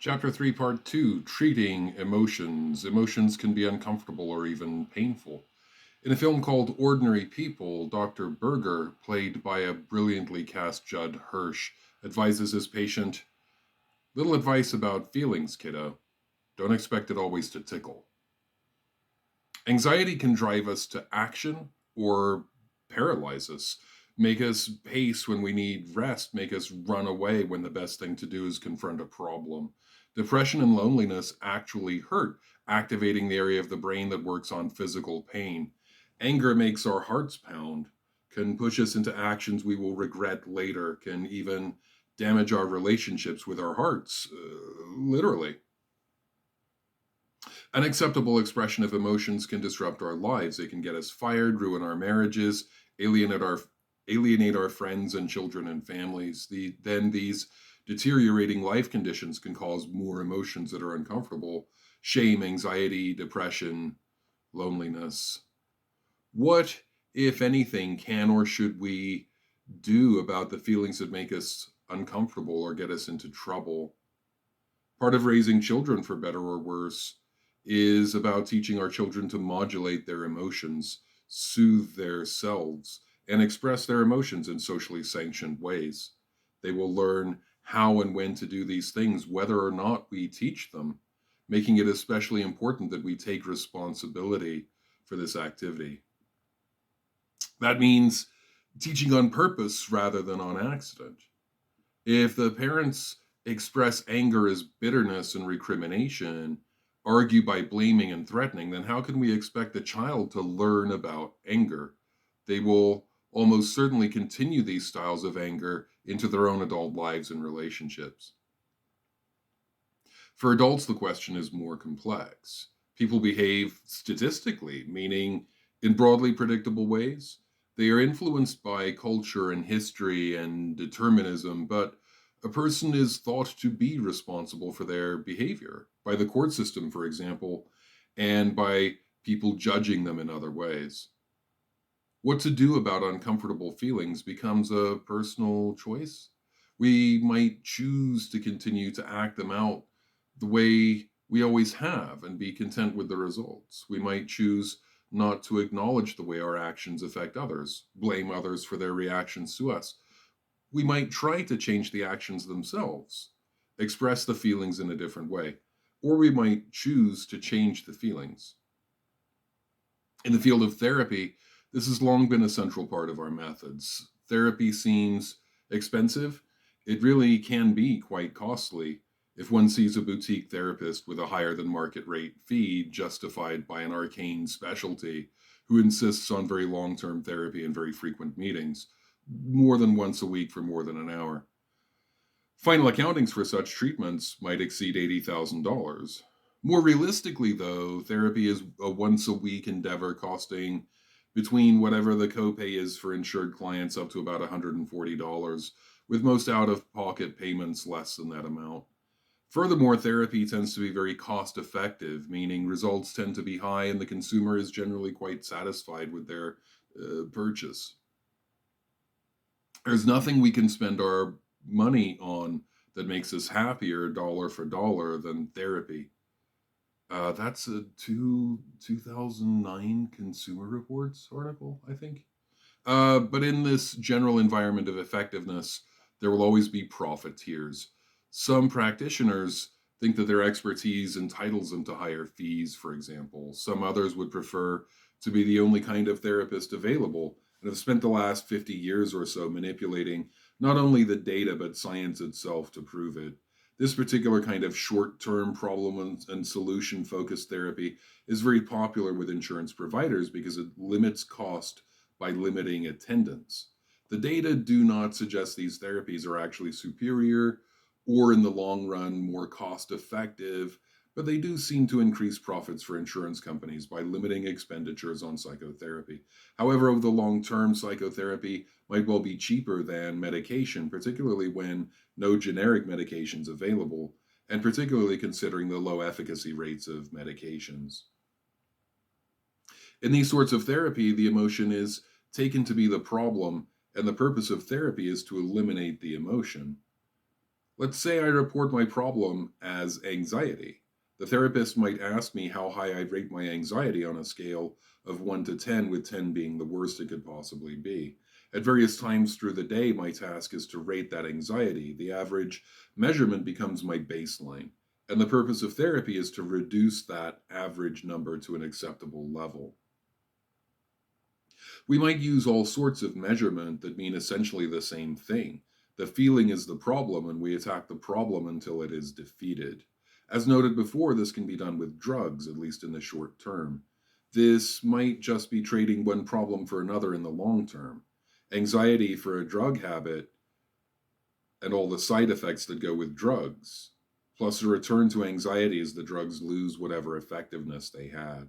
Chapter 3, Part 2, Treating Emotions. Emotions can be uncomfortable or even painful. In a film called Ordinary People, Dr. Berger, played by a brilliantly cast Judd Hirsch, advises his patient, little advice about feelings, kiddo. Don't expect it always to tickle. Anxiety can drive us to action or paralyze us, make us pace when we need rest, make us run away when the best thing to do is confront a problem. Depression and loneliness actually hurt, activating the area of the brain that works on physical pain. Anger makes our hearts pound, can push us into actions we will regret later, can even damage our relationships with our hearts, literally. Unacceptable expression of emotions can disrupt our lives. They can get us fired, ruin our marriages, alienate our alienate our friends and children and families. Then these deteriorating life conditions can cause more emotions that are uncomfortable: shame, anxiety, depression, loneliness. What, if anything, can or should we do about the feelings that make us uncomfortable or get us into trouble? Part of raising children, for better or worse, is about teaching our children to modulate their emotions, soothe their selves, and express their emotions in socially sanctioned ways. They will learn how and when to do these things, whether or not we teach them, making it especially important that we take responsibility for this activity. That means teaching on purpose rather than on accident. If the parents express anger as bitterness and recrimination, argue by blaming and threatening, then how can we expect the child to learn about anger? They will almost certainly continue these styles of anger into their own adult lives and relationships. For adults, the question is more complex. People behave statistically, meaning in broadly predictable ways. They are influenced by culture and history and determinism, but a person is thought to be responsible for their behavior by the court system, for example, and by people judging them in other ways. What to do about uncomfortable feelings becomes a personal choice. We might choose to continue to act them out the way we always have and be content with the results. We might choose not to acknowledge the way our actions affect others, blame others for their reactions to us. We might try to change the actions themselves, express the feelings in a different way, or we might choose to change the feelings. In the field of therapy, this has long been a central part of our methods. Therapy seems expensive. It really can be quite costly if one sees a boutique therapist with a higher than market rate fee justified by an arcane specialty who insists on very long term therapy and very frequent meetings, more than once a week for more than an hour. Final accountings for such treatments might exceed $80,000. More realistically, though, therapy is a once a week endeavor costing between whatever the copay is for insured clients up to about $140, with most out of pocket payments less than that amount. Furthermore, therapy tends to be very cost effective, meaning results tend to be high and the consumer is generally quite satisfied with their purchase. There's nothing we can spend our money on that makes us happier dollar for dollar than therapy. That's a 2009 Consumer Reports article, I think. But in this general environment of effectiveness, there will always be profiteers. Some practitioners think that their expertise entitles them to higher fees, for example. Some others would prefer to be the only kind of therapist available and have spent the last 50 years or so manipulating not only the data but science itself to prove it. This particular kind of short term problem and solution focused therapy is very popular with insurance providers because it limits cost by limiting attendance. The data do not suggest these therapies are actually superior or in the long run more cost effective, but they do seem to increase profits for insurance companies by limiting expenditures on psychotherapy. However, over the long term, psychotherapy might well be cheaper than medication, particularly when no generic medications available, and particularly considering the low efficacy rates of medications. In these sorts of therapy, the emotion is taken to be the problem, and the purpose of therapy is to eliminate the emotion. Let's say I report my problem as anxiety. The therapist might ask me how high I'd rate my anxiety on a scale of 1 to 10, with 10 being the worst it could possibly be. At various times through the day, my task is to rate that anxiety. The average measurement becomes my baseline. And the purpose of therapy is to reduce that average number to an acceptable level. We might use all sorts of measurement that mean essentially the same thing. The feeling is the problem, and we attack the problem until it is defeated. As noted before, this can be done with drugs, at least in the short term. This might just be trading one problem for another in the long term. Anxiety for a drug habit and all the side effects that go with drugs, plus a return to anxiety as the drugs lose whatever effectiveness they had.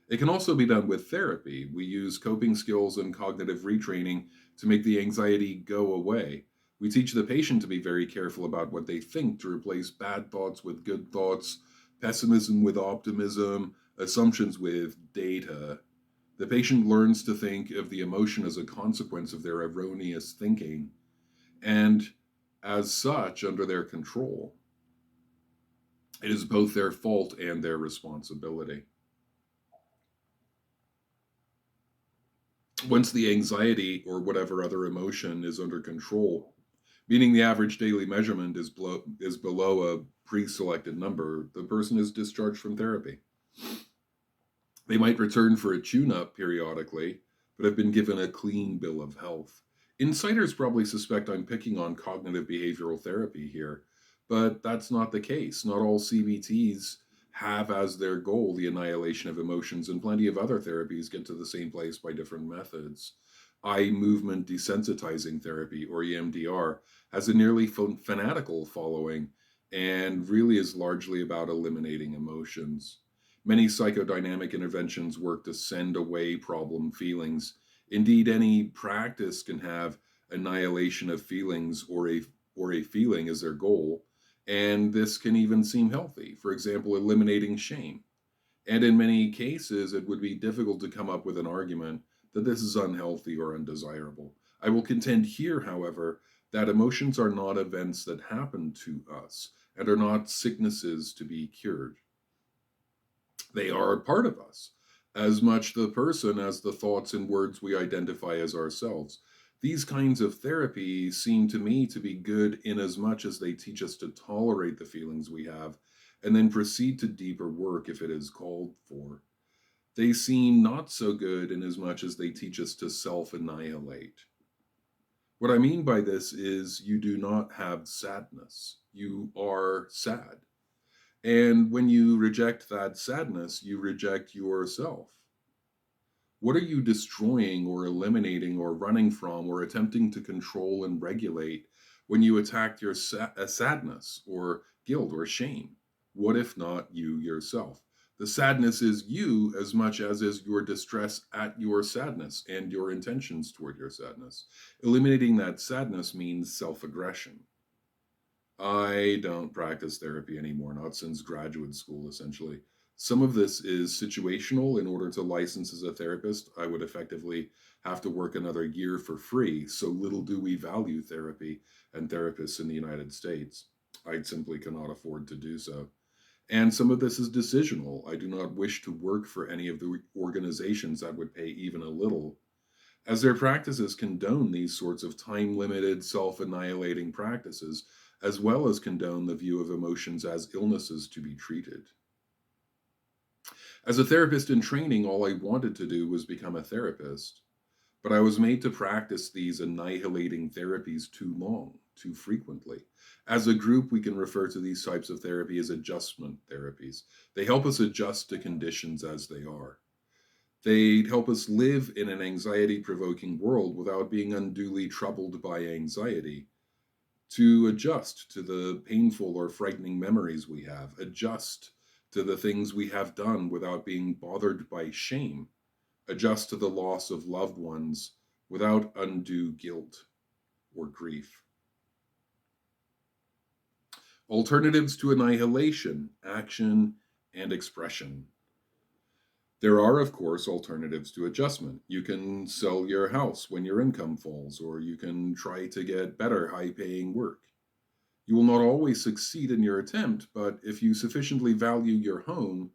It can also be done with therapy. We use coping skills and cognitive retraining to make the anxiety go away. We teach the patient to be very careful about what they think, to replace bad thoughts with good thoughts, pessimism with optimism, assumptions with data. The patient learns to think of the emotion as a consequence of their erroneous thinking, and as such, under their control. It is both their fault and their responsibility. Once the anxiety or whatever other emotion is under control, meaning the average daily measurement is below a pre-selected number, the person is discharged from therapy. They might return for a tune-up periodically, but have been given a clean bill of health. Insiders probably suspect I'm picking on cognitive behavioral therapy here, but that's not the case. Not all CBTs have as their goal the annihilation of emotions, and plenty of other therapies get to the same place by different methods. Eye movement desensitizing therapy, or EMDR, has a nearly fanatical following and really is largely about eliminating emotions. Many psychodynamic interventions work to send away problem feelings. Indeed, any practice can have annihilation of feelings or a feeling as their goal, and this can even seem healthy. For example, eliminating shame. And in many cases, it would be difficult to come up with an argument that this is unhealthy or undesirable. I will contend here, however, that emotions are not events that happen to us and are not sicknesses to be cured. They are a part of us, as much the person as the thoughts and words we identify as ourselves. These kinds of therapy seem to me to be good in as much as they teach us to tolerate the feelings we have and then proceed to deeper work if it is called for. They seem not so good in as much as they teach us to self annihilate. What I mean by this is you do not have sadness. You are sad. And when you reject that sadness, you reject yourself. What are you destroying or eliminating or running from or attempting to control and regulate when you attack your sadness or guilt or shame? What if not you yourself? The sadness is you as much as is your distress at your sadness and your intentions toward your sadness. Eliminating that sadness means self aggression. I don't practice therapy anymore, not since graduate school, essentially. Some of this is situational. In order to license as a therapist, I would effectively have to work another year for free. So little do we value therapy and therapists in the United States. I simply cannot afford to do so. And some of this is decisional. I do not wish to work for any of the organizations that would pay even a little, as their practices condone these sorts of time limited, self annihilating practices, as well as condone the view of emotions as illnesses to be treated. As a therapist in training, all I wanted to do was become a therapist, but I was made to practice these annihilating therapies too long, too frequently. As a group, we can refer to these types of therapy as adjustment therapies. They help us adjust to conditions as they are. They help us live in an anxiety provoking world without being unduly troubled by anxiety, to adjust to the painful or frightening memories we have, adjust to the things we have done without being bothered by shame, adjust to the loss of loved ones without undue guilt or grief. Alternatives to annihilation, action, and expression. There are, of course, alternatives to adjustment. You can sell your house when your income falls, or you can try to get better high paying work. You will not always succeed in your attempt, but if you sufficiently value your home,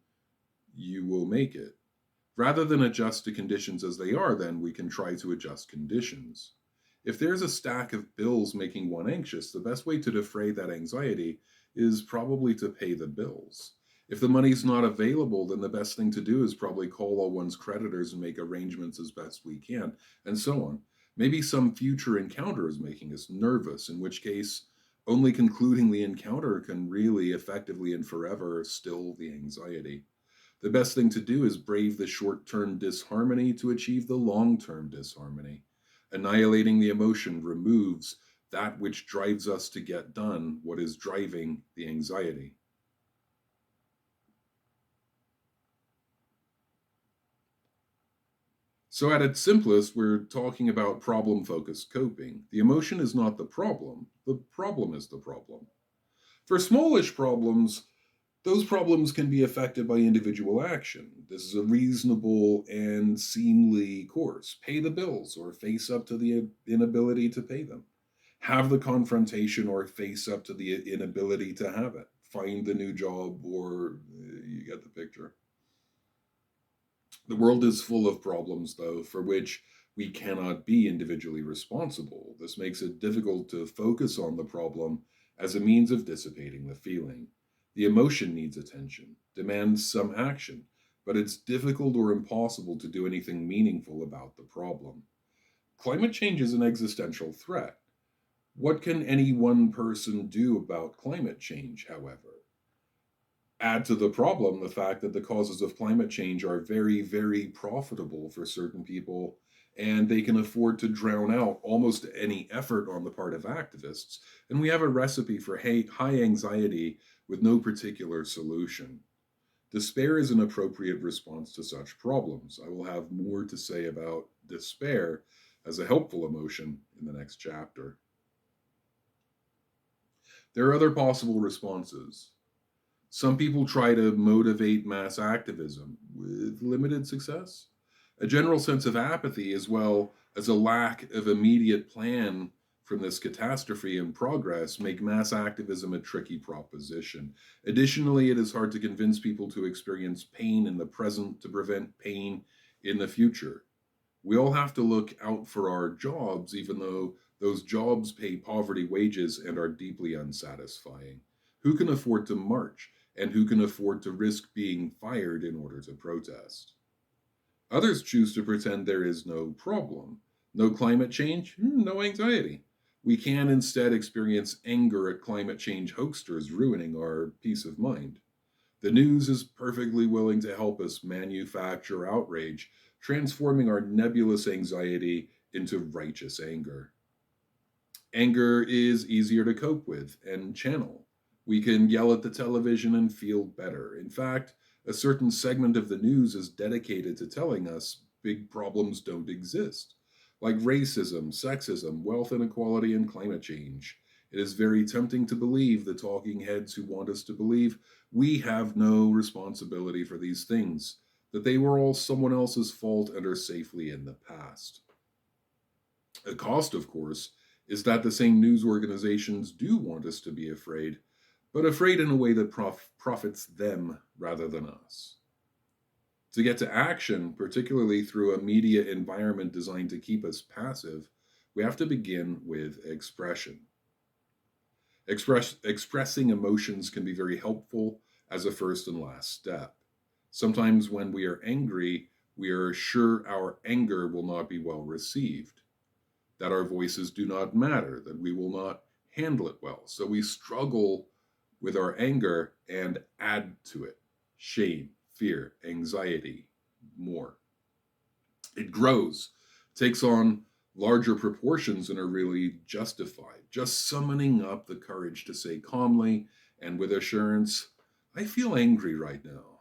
you will make it. Rather than adjust to conditions as they are, then we can try to adjust conditions. If there's a stack of bills making one anxious, the best way to defray that anxiety is probably to pay the bills. If the money's not available, then the best thing to do is probably call all one's creditors and make arrangements as best we can, and so on. Maybe some future encounter is making us nervous, in which case, only concluding the encounter can really effectively and forever still the anxiety. The best thing to do is brave the short term disharmony to achieve the long term disharmony. Annihilating the emotion removes that which drives us to get done what is driving the anxiety. So, at its simplest, we're talking about problem focused coping. The emotion is not the problem is the problem. For smallish problems, those problems can be affected by individual action. This is a reasonable and seemly course. Pay the bills or face up to the inability to pay them. Have the confrontation or face up to the inability to have it. Find the new job or you get the picture. The world is full of problems, though, for which we cannot be individually responsible. This makes it difficult to focus on the problem as a means of dissipating the feeling. The emotion needs attention, demands some action, but it's difficult or impossible to do anything meaningful about the problem. Climate change is an existential threat. What can any one person do about climate change, however? Add to the problem the fact that the causes of climate change are very, very profitable for certain people, and they can afford to drown out almost any effort on the part of activists. And we have a recipe for high anxiety with no particular solution. Despair is an appropriate response to such problems. I will have more to say about despair as a helpful emotion in the next chapter. There are other possible responses. Some people try to motivate mass activism with limited success. A general sense of apathy, as well as a lack of immediate plan from this catastrophe in progress, make mass activism a tricky proposition. Additionally, it is hard to convince people to experience pain in the present to prevent pain in the future. We all have to look out for our jobs, even though those jobs pay poverty wages and are deeply unsatisfying. Who can afford to march? And who can afford to risk being fired in order to protest? Others choose to pretend there is no problem. No climate change, no anxiety. We can instead experience anger at climate change hoaxers ruining our peace of mind. The news is perfectly willing to help us manufacture outrage, transforming our nebulous anxiety into righteous anger. Anger is easier to cope with and channel. We can yell at the television and feel better. In fact, a certain segment of the news is dedicated to telling us big problems don't exist, like racism, sexism, wealth inequality, and climate change. It is very tempting to believe the talking heads who want us to believe we have no responsibility for these things, that they were all someone else's fault and are safely in the past. The cost, of course, is that the same news organizations do want us to be afraid, but afraid in a way that profits them rather than us. To get to action, particularly through a media environment designed to keep us passive, we have to begin with expression. Expressing emotions can be very helpful as a first and last step. Sometimes when we are angry, we are sure our anger will not be well received, that our voices do not matter, that we will not handle it well. So we struggle with our anger and add to it shame, fear, anxiety, more. It grows, takes on larger proportions and are really justified. Just summoning up the courage to say calmly and with assurance, I feel angry right now,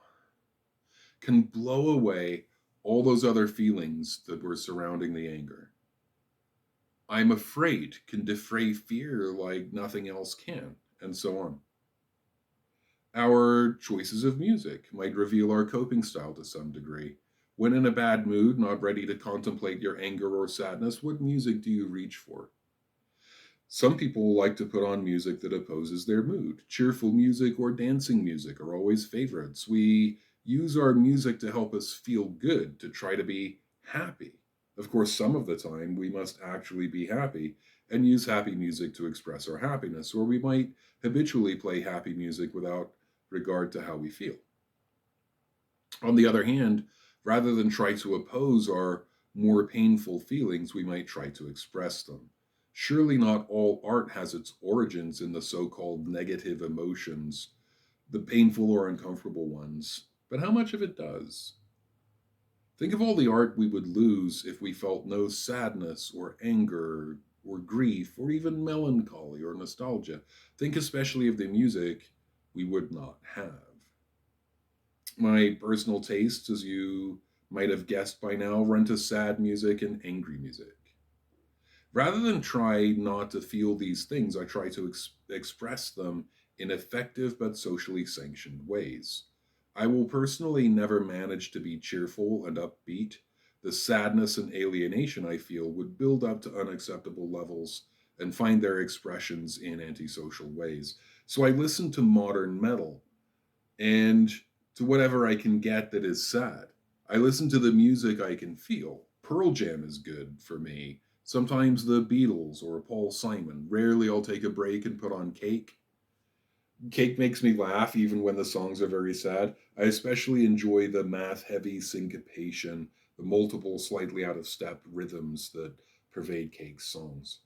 can blow away all those other feelings that were surrounding the anger. I'm afraid can defray fear like nothing else can, and so on. Our choices of music might reveal our coping style to some degree. When in a bad mood, not ready to contemplate your anger or sadness, what music do you reach for? Some people like to put on music that opposes their mood. Cheerful music or dancing music are always favorites. We use our music to help us feel good, to try to be happy. Of course, some of the time we must actually be happy and use happy music to express our happiness, or we might habitually play happy music without regard to how we feel. On the other hand, rather than try to oppose our more painful feelings, we might try to express them. Surely not all art has its origins in the so called negative emotions, the painful or uncomfortable ones, but how much of it does? Think of all the art we would lose if we felt no sadness or anger or grief or even melancholy or nostalgia. Think especially of the music we would not have. My personal tastes, as you might have guessed by now, run to sad music and angry music. Rather than try not to feel these things, I try to express them in effective but socially sanctioned ways. I will personally never manage to be cheerful and upbeat. The sadness and alienation I feel would build up to unacceptable levels and find their expressions in antisocial ways. So I listen to modern metal and to whatever I can get that is sad. I listen to the music I can feel. Pearl Jam is good for me. Sometimes the Beatles or Paul Simon. Rarely I'll take a break and put on Cake. Cake makes me laugh even when the songs are very sad. I especially enjoy the math heavy syncopation, the multiple slightly out of step rhythms that pervade Cake's songs.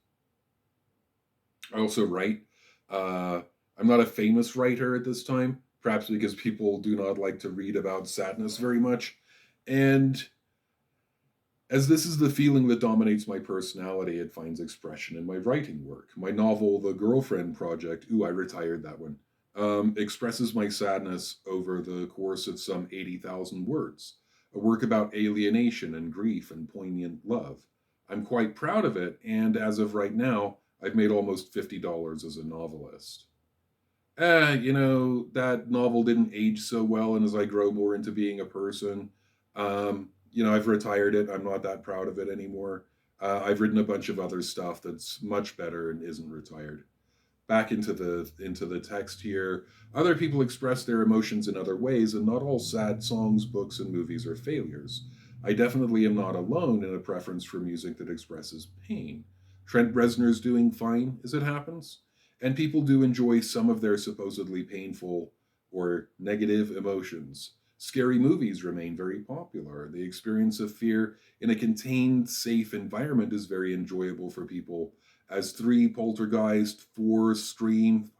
I also write. Uh, I'm not a famous writer at this time, perhaps because people do not like to read about sadness very much. And as this is the feeling that dominates my personality, it finds expression in my writing work. My novel, The Girlfriend Project, ooh, I retired that one, expresses my sadness over the course of some 80,000 words, a work about alienation and grief and poignant love. I'm quite proud of it, and as of right now, I've made almost $50 as a novelist. That novel didn't age so well, and as I grow more into being a person, I've retired it. I'm not that proud of it anymore. I've written a bunch of other stuff that's much better and isn't retired. Back into the text here. Other people express their emotions in other ways, and not all sad songs, books, and movies are failures. I definitely am not alone in a preference for music that expresses pain. Trent Reznor's doing fine as it happens, and people do enjoy some of their supposedly painful or negative emotions. Scary movies remain very popular. The experience of fear in a contained, safe environment is very enjoyable for people, as three Poltergeist, four Scream,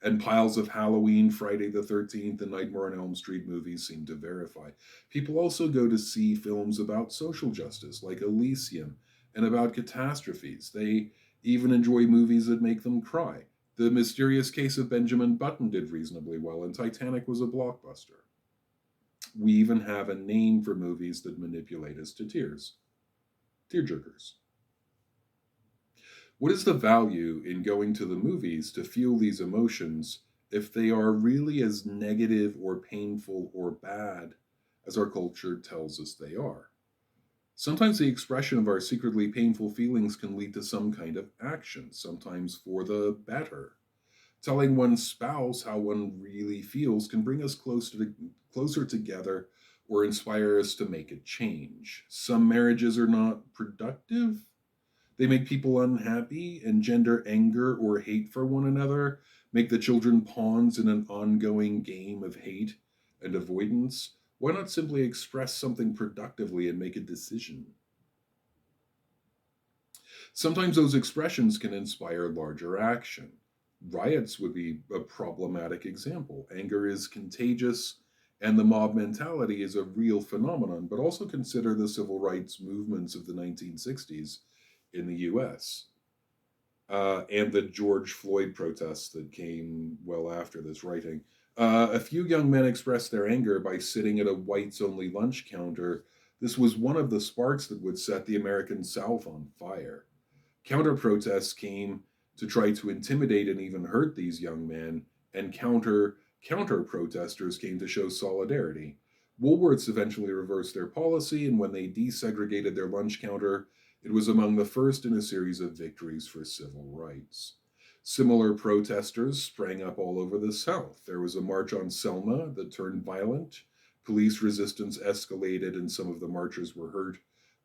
and piles of Halloween, Friday the 13th, and Nightmare on Elm Street movies seem to verify. People also go to see films about social justice, like Elysium, and about catastrophes. They even enjoy movies that make them cry. The Mysterious Case of Benjamin Button did reasonably well, and Titanic was a blockbuster. We even have a name for movies that manipulate us to tears: tearjerkers. What is the value in going to the movies to feel these emotions if they are really as negative or painful or bad as our culture tells us they are? Sometimes the expression of our secretly painful feelings can lead to some kind of action, sometimes for the better. Telling one's spouse how one really feels can bring us closer together or inspire us to make a change. Some marriages are not productive. They make people unhappy, engender anger or hate for one another, make the children pawns in an ongoing game of hate and avoidance. Why not simply express something productively and make a decision? Sometimes those expressions can inspire larger action. Riots would be a problematic example. Anger is contagious, and the mob mentality is a real phenomenon, but also consider the civil rights movements of the 1960s in the US, and the George Floyd protests that came well after this writing. A few young men expressed their anger by sitting at a whites only lunch counter. This was one of the sparks that would set the American South on fire. Counter protests came to try to intimidate and even hurt these young men, and counter protesters came to show solidarity. Woolworths eventually reversed their policy, and when they desegregated their lunch counter, It was among the first in a series of victories for civil rights. Similar protesters sprang up all over the South. There was a march on Selma that turned violent. Police resistance escalated, and some of the marchers were hurt,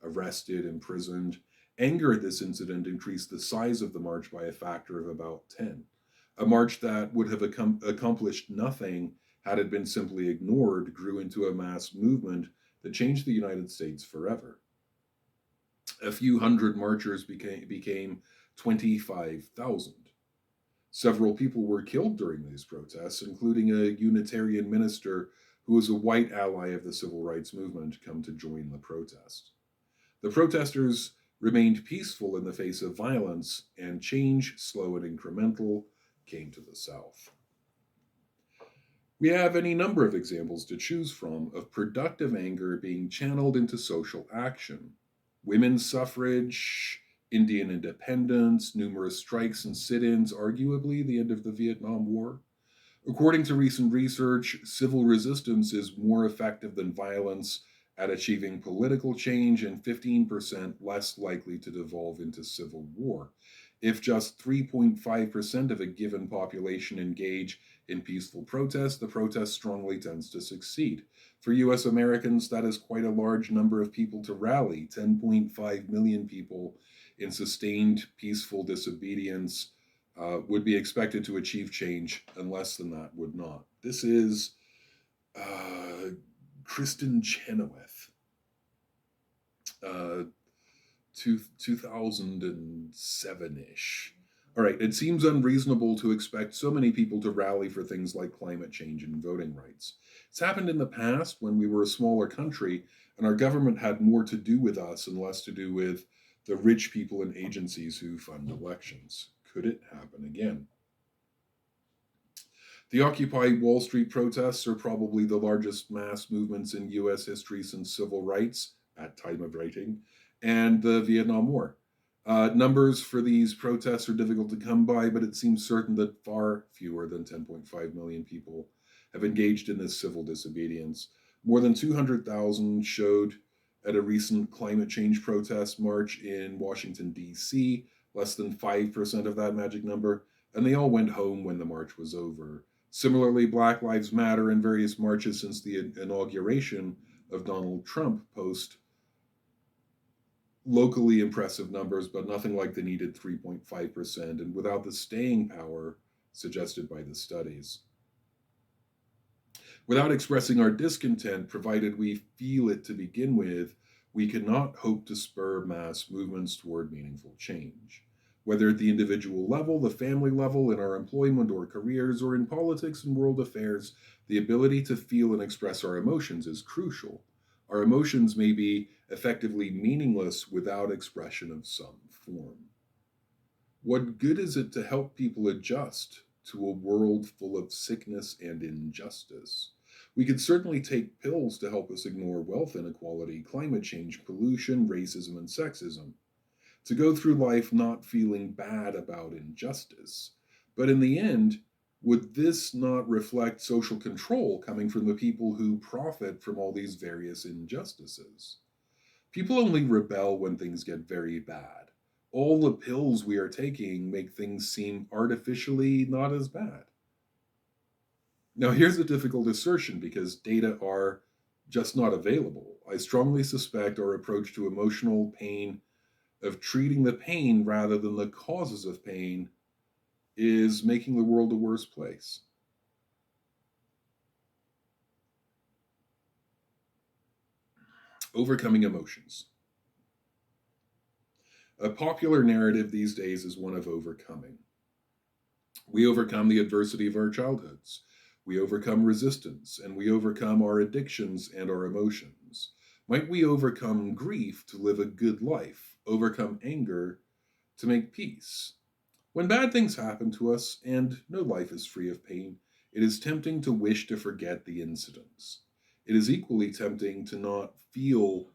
arrested, imprisoned. Anger at this incident increased the size of the march by a factor of about 10. A march that would have accomplished nothing had it been simply ignored grew into a mass movement that changed the United States forever. A few hundred marchers became 25,000. Several people were killed during these protests, including a Unitarian minister who was a white ally of the civil rights movement come to join the protest. The protesters remained peaceful in the face of violence, and change, slow and incremental, came to the South. We have any number of examples to choose from of productive anger being channeled into social action. Women's suffrage, Indian independence, numerous strikes and sit ins, arguably the end of the Vietnam War. According to recent research, civil resistance is more effective than violence at achieving political change and 15% less likely to devolve into civil war. If just 3.5% of a given population engage in peaceful protest, the protest strongly tends to succeed. For US Americans, that is quite a large number of people to rally. 10.5 million people in sustained peaceful disobedience would be expected to achieve change, and less than that would not. This is Kristen Chenoweth, 2007-ish. All right, it seems unreasonable to expect so many people to rally for things like climate change and voting rights. It's happened in the past when we were a smaller country and our government had more to do with us and less to do with the rich people and agencies who fund elections. Could it happen again? The Occupy Wall Street protests are probably the largest mass movements in US history since civil rights, at time of writing, and the Vietnam War. Numbers for these protests are difficult to come by, but it seems certain that far fewer than 10.5 million people have engaged in this civil disobedience. More than 200,000 showed at a recent climate change protest march in Washington, D.C., less than 5% of that magic number, and they all went home when the march was over. Similarly, Black Lives Matter and various marches since the inauguration of Donald Trump post locally impressive numbers, but nothing like the needed 3.5%, and without the staying power suggested by the studies. Without expressing our discontent, provided we feel it to begin with, we cannot hope to spur mass movements toward meaningful change. Whether at the individual level, the family level, in our employment or careers, or in politics and world affairs, the ability to feel and express our emotions is crucial. Our emotions may be effectively meaningless without expression of some form. What good is it to help people adjust to a world full of sickness and injustice? We could certainly take pills to help us ignore wealth inequality, climate change, pollution, racism, and sexism. To go through life not feeling bad about injustice. But in the end, would this not reflect social control coming from the people who profit from all these various injustices? People only rebel when things get very bad. All the pills we are taking make things seem artificially not as bad. Now, here's a difficult assertion because data are just not available. I strongly suspect our approach to emotional pain, of treating the pain rather than the causes of pain, is making the world a worse place. Overcoming emotions. A popular narrative these days is one of overcoming. We overcome the adversity of our childhoods. We overcome resistance, and we overcome our addictions and our emotions. Might we overcome grief to live a good life, overcome anger to make peace? When bad things happen to us, and no life is free of pain, it is tempting to wish to forget the incidents. It is equally tempting to not feel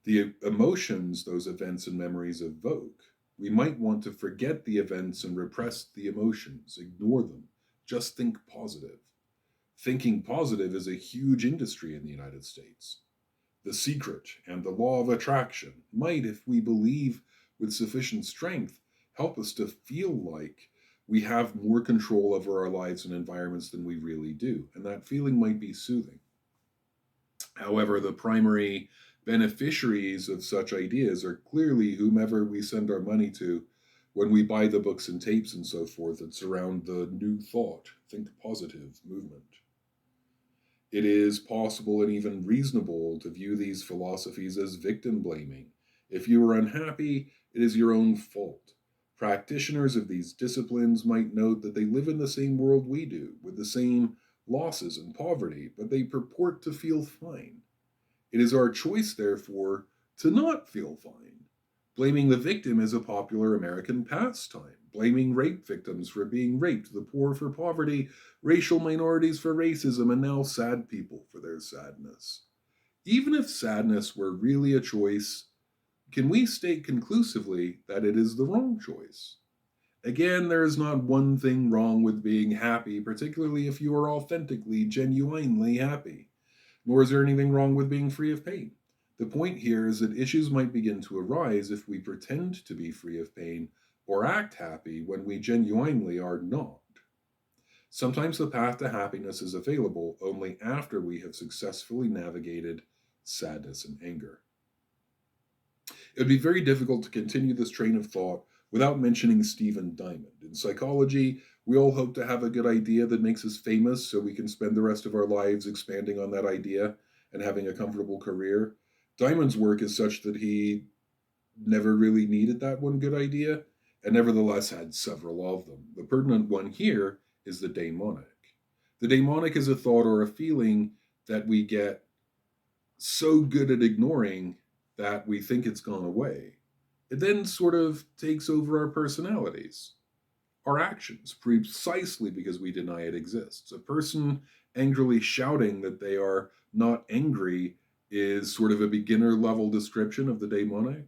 the emotions those events and memories evoke. We might want to forget the events and repress the emotions, ignore them, just think positive. Thinking positive is a huge industry in the United States. The Secret and the Law of Attraction might, if we believe with sufficient strength, help us to feel like we have more control over our lives and environments than we really do, and that feeling might be soothing. However, the primary beneficiaries of such ideas are clearly whomever we send our money to when we buy the books and tapes and so forth that surround the New Thought, Think Positive movement. It is possible and even reasonable to view these philosophies as victim blaming. If you are unhappy, it is your own fault. Practitioners of these disciplines might note that they live in the same world we do, with the same losses and poverty, but they purport to feel fine. It is our choice, therefore, to not feel fine. Blaming the victim is a popular American pastime. Blaming rape victims for being raped, the poor for poverty, racial minorities for racism, and now sad people for their sadness. Even if sadness were really a choice, can we state conclusively that it is the wrong choice? Again, there is not one thing wrong with being happy, particularly if you are authentically, genuinely happy. Nor is there anything wrong with being free of pain. The point here is that issues might begin to arise if we pretend to be free of pain or act happy when we genuinely are not. Sometimes the path to happiness is available only after we have successfully navigated sadness and anger. It would be very difficult to continue this train of thought without mentioning Stephen Diamond. In psychology, we all hope to have a good idea that makes us famous so we can spend the rest of our lives expanding on that idea and having a comfortable career. Diamond's work is such that he never really needed that one good idea and nevertheless had several of them. The pertinent one here is the daemonic. The daemonic is a thought or a feeling that we get so good at ignoring that we think it's gone away. It then sort of takes over our personalities, our actions, precisely because we deny it exists. A person angrily shouting that they are not angry is sort of a beginner level description of the daemonic.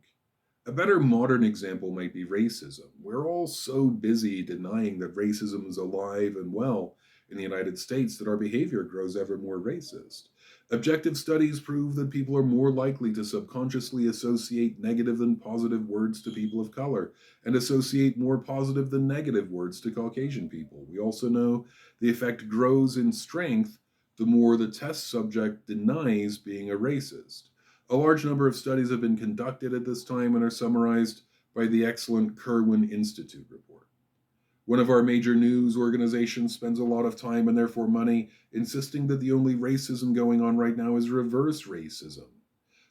A better modern example might be racism. We're all so busy denying that racism is alive and well in the United States that our behavior grows ever more racist. Objective studies prove that people are more likely to subconsciously associate negative than positive words to people of color and associate more positive than negative words to Caucasian people. We also know the effect grows in strength the more the test subject denies being a racist. A large number of studies have been conducted at this time and are summarized by the excellent Kirwan Institute report. One of our major news organizations spends a lot of time and therefore money insisting that the only racism going on right now is reverse racism.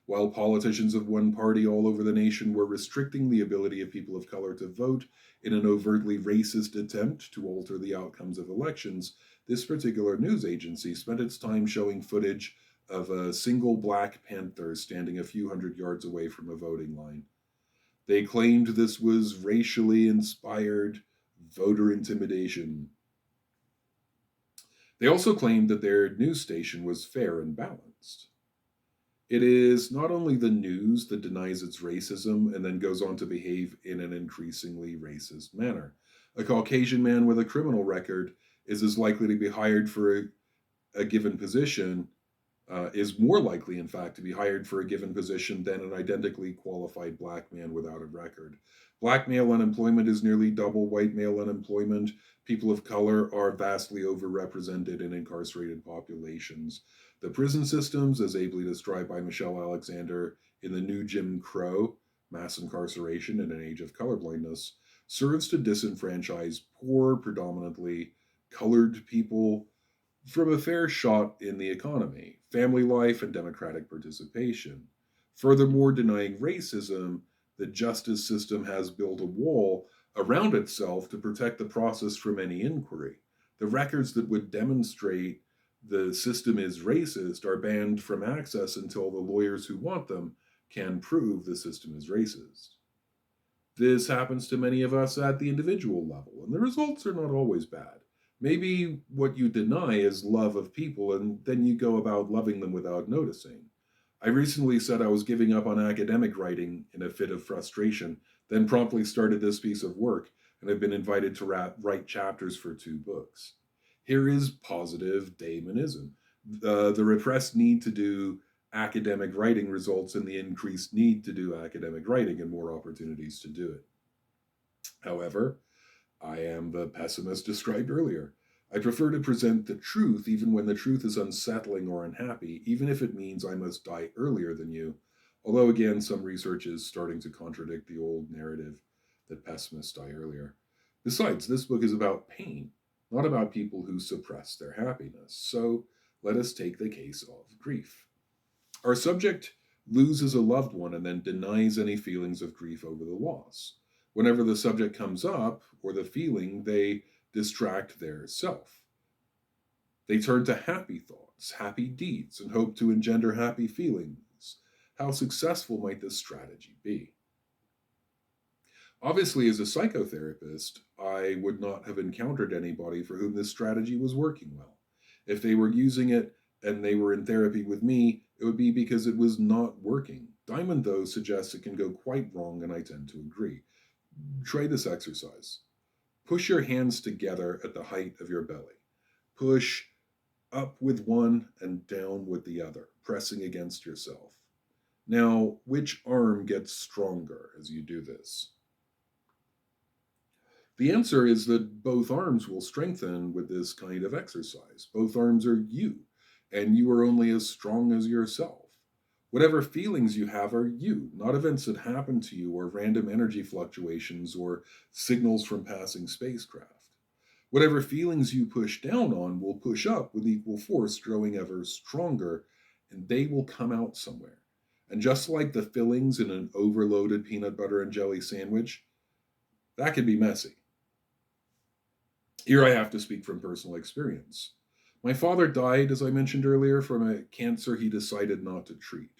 While politicians of one party all over the nation were restricting the ability of people of color to vote in an overtly racist attempt to alter the outcomes of elections, this particular news agency spent its time showing footage of a single Black Panther standing a few hundred yards away from a voting line. They claimed this was racially inspired voter intimidation. They also claimed that their news station was fair and balanced. It is not only the news that denies its racism and then goes on to behave in an increasingly racist manner. A Caucasian man with a criminal record is as likely to be hired for a given position, is more likely, in fact, to be hired for a given position than an identically qualified black man without a record. Black male unemployment is nearly double white male unemployment. People of color are vastly overrepresented in incarcerated populations. The prison systems, as ably described by Michelle Alexander in The New Jim Crow, Mass Incarceration in an Age of Colorblindness, serves to disenfranchise poor, predominantly colored people from a fair shot in the economy, family life, and democratic participation. Furthermore, denying racism, the justice system has built a wall around itself to protect the process from any inquiry. The records that would demonstrate the system is racist are banned from access until the lawyers who want them can prove the system is racist. This happens to many of us at the individual level, and the results are not always bad. Maybe what you deny is love of people, and then you go about loving them without noticing. I recently said I was giving up on academic writing in a fit of frustration, then promptly started this piece of work, and have been invited to write chapters for 2 books. Here is positive daemonism. The repressed need to do academic writing results in the increased need to do academic writing and more opportunities to do it. However, I am the pessimist described earlier. I prefer to present the truth even when the truth is unsettling or unhappy, even if it means I must die earlier than you. Although, again, some research is starting to contradict the old narrative that pessimists die earlier. Besides, this book is about pain, not about people who suppress their happiness. So let us take the case of grief. Our subject loses a loved one and then denies any feelings of grief over the loss. Whenever the subject comes up, or the feeling, they distract their self. They turn to happy thoughts, happy deeds, and hope to engender happy feelings. How successful might this strategy be? Obviously, as a psychotherapist, I would not have encountered anybody for whom this strategy was working well. If they were using it and they were in therapy with me, it would be because it was not working. Diamond, though, suggests it can go quite wrong, and I tend to agree. Try this exercise. Push your hands together at the height of your belly. Push up with one and down with the other, pressing against yourself. Now, which arm gets stronger as you do this? The answer is that both arms will strengthen with this kind of exercise. Both arms are you, and you are only as strong as yourself. Whatever feelings you have are you, not events that happen to you or random energy fluctuations or signals from passing spacecraft. Whatever feelings you push down on will push up with equal force, growing ever stronger, and they will come out somewhere. And just like the fillings in an overloaded peanut butter and jelly sandwich, that can be messy. Here I have to speak from personal experience. My father died, as I mentioned earlier, from a cancer he decided not to treat.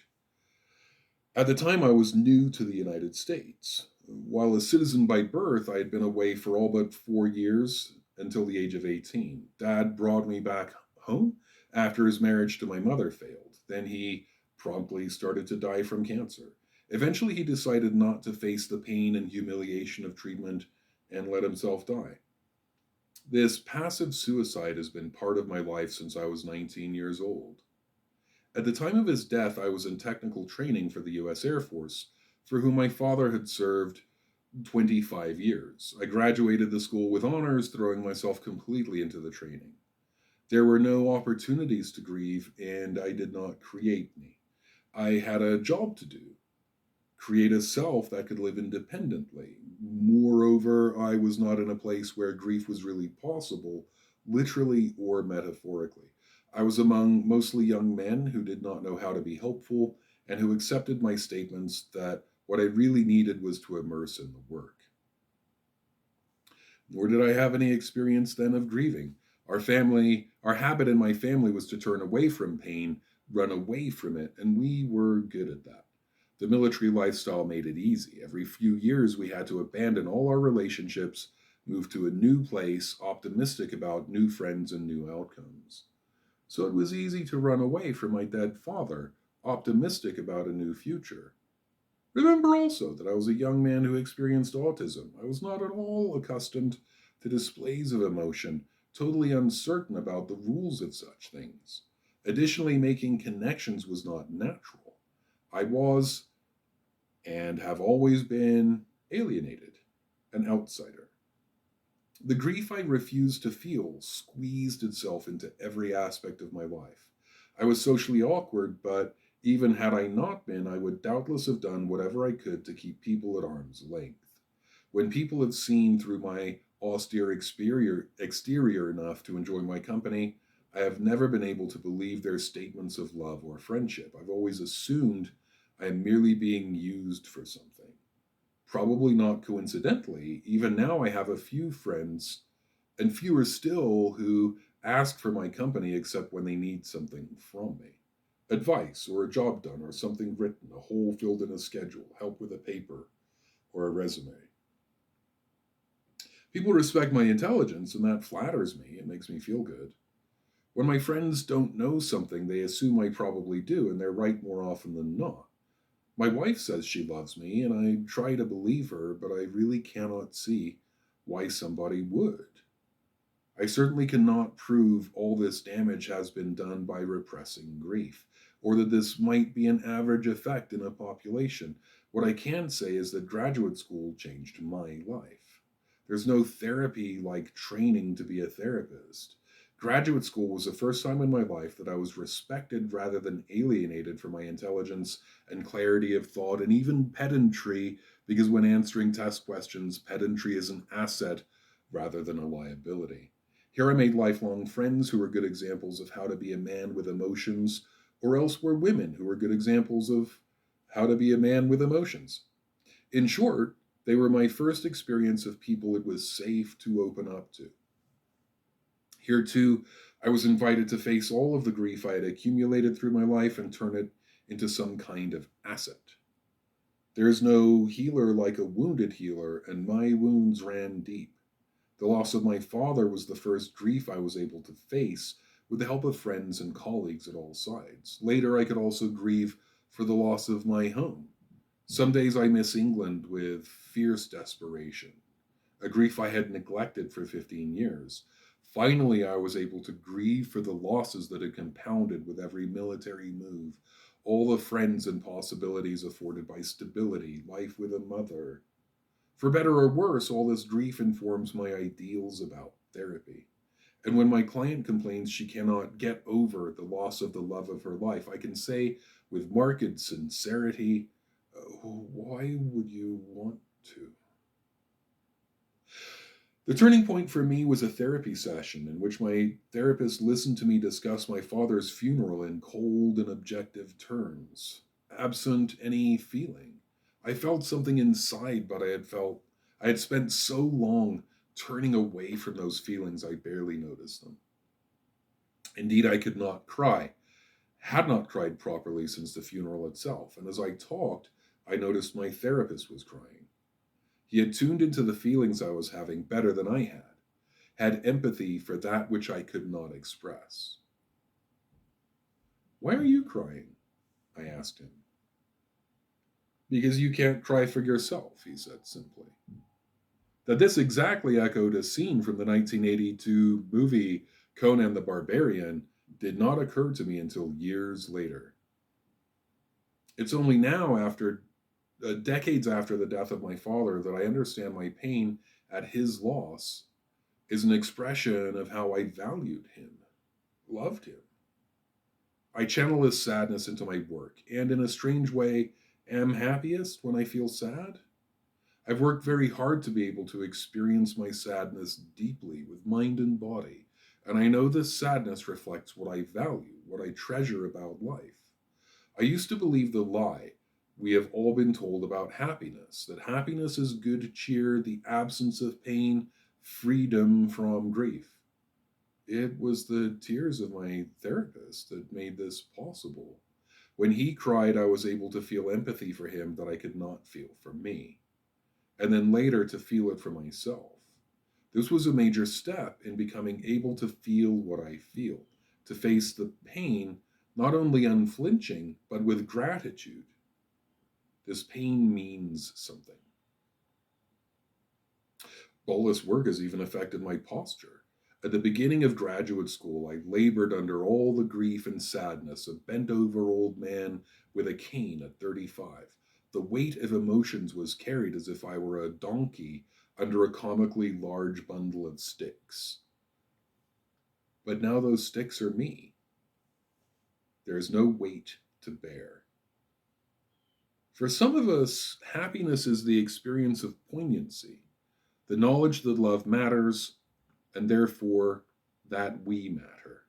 At the time, I was new to the United States. While a citizen by birth, I had been away for all but 4 years until the age of 18. Dad brought me back home after his marriage to my mother failed. Then he promptly started to die from cancer. Eventually, he decided not to face the pain and humiliation of treatment and let himself die. This passive suicide has been part of my life since I was 19 years old. At the time of his death, I was in technical training for the US Air Force, for whom my father had served 25 years. I graduated the school with honors, throwing myself completely into the training. There were no opportunities to grieve, and I did not create any. I had a job to do, create a self that could live independently. Moreover, I was not in a place where grief was really possible, literally or metaphorically. I was among mostly young men who did not know how to be helpful and who accepted my statements that what I really needed was to immerse in the work. Nor did I have any experience then of grieving. Our habit in my family was to turn away from pain, run away from it, and we were good at that. The military lifestyle made it easy. Every few years, we had to abandon all our relationships, move to a new place, optimistic about new friends and new outcomes. So it was easy to run away from my dead father, optimistic about a new future. Remember also that I was a young man who experienced autism. I was not at all accustomed to displays of emotion, totally uncertain about the rules of such things. Additionally, making connections was not natural. I was, and have always been, alienated, an outsider. The grief I refused to feel squeezed itself into every aspect of my life. I was socially awkward, but even had I not been, I would doubtless have done whatever I could to keep people at arm's length. When people have seen through my austere exterior enough to enjoy my company, I have never been able to believe their statements of love or friendship. I've always assumed I am merely being used for something. Probably not coincidentally, even now I have a few friends, and fewer still, who ask for my company except when they need something from me. Advice, or a job done, or something written, a hole filled in a schedule, help with a paper, or a resume. People respect my intelligence, and that flatters me. It makes me feel good. When my friends don't know something, they assume I probably do, and they're right more often than not. My wife says she loves me, and I try to believe her, but I really cannot see why somebody would. I certainly cannot prove all this damage has been done by repressing grief. or that this might be an average effect in a population. What I can say is that graduate school changed my life. There's no therapy like training to be a therapist. Graduate school was the first time in my life that I was respected rather than alienated for my intelligence and clarity of thought and even pedantry, because when answering test questions, pedantry is an asset rather than a liability. Here I made lifelong friends who were good examples of how to be a man with emotions, or else were women who were good examples of how to be a man with emotions. In short, they were my first experience of people it was safe to open up to. Here, too, I was invited to face all of the grief I had accumulated through my life and turn it into some kind of asset. There is no healer like a wounded healer, and my wounds ran deep. The loss of my father was the first grief I was able to face with the help of friends and colleagues at all sides. Later, I could also grieve for the loss of my home. Some days I miss England with fierce desperation, a grief I had neglected for 15 years. Finally, I was able to grieve for the losses that had compounded with every military move, all the friends and possibilities afforded by stability, life with a mother. For better or worse, all this grief informs my ideals about therapy. And when my client complains she cannot get over the loss of the love of her life, I can say with marked sincerity, why would you want to? The turning point for me was a therapy session in which my therapist listened to me discuss my father's funeral in cold and objective terms, absent any feeling. I felt something inside, but I had spent so long turning away from those feelings I barely noticed them. Indeed, I could not cry, had not cried properly since the funeral itself, and as I talked, I noticed my therapist was crying. He had tuned into the feelings I was having better than I had empathy for that which I could not express. Why are you crying? I asked him. Because you can't cry for yourself, he said simply. That this exactly echoed a scene from the 1982 movie Conan the Barbarian did not occur to me until years later. It's only now, after decades after the death of my father, that I understand my pain at his loss is an expression of how I valued him, loved him. I channel this sadness into my work, and in a strange way, am happiest when I feel sad. I've worked very hard to be able to experience my sadness deeply with mind and body, and I know this sadness reflects what I value, what I treasure about life. I used to believe the lie we have all been told about happiness, that happiness is good cheer, the absence of pain, freedom from grief. It was the tears of my therapist that made this possible. When he cried, I was able to feel empathy for him that I could not feel for me, and then later to feel it for myself. This was a major step in becoming able to feel what I feel, to face the pain not only unflinching, but with gratitude. This pain means something. All this work has even affected my posture. At the beginning of graduate school, I labored under all the grief and sadness, a bent over old man with a cane at 35. The weight of emotions was carried as if I were a donkey under a comically large bundle of sticks. But now those sticks are me. There is no weight to bear. For some of us, happiness is the experience of poignancy, the knowledge that love matters, and therefore that we matter.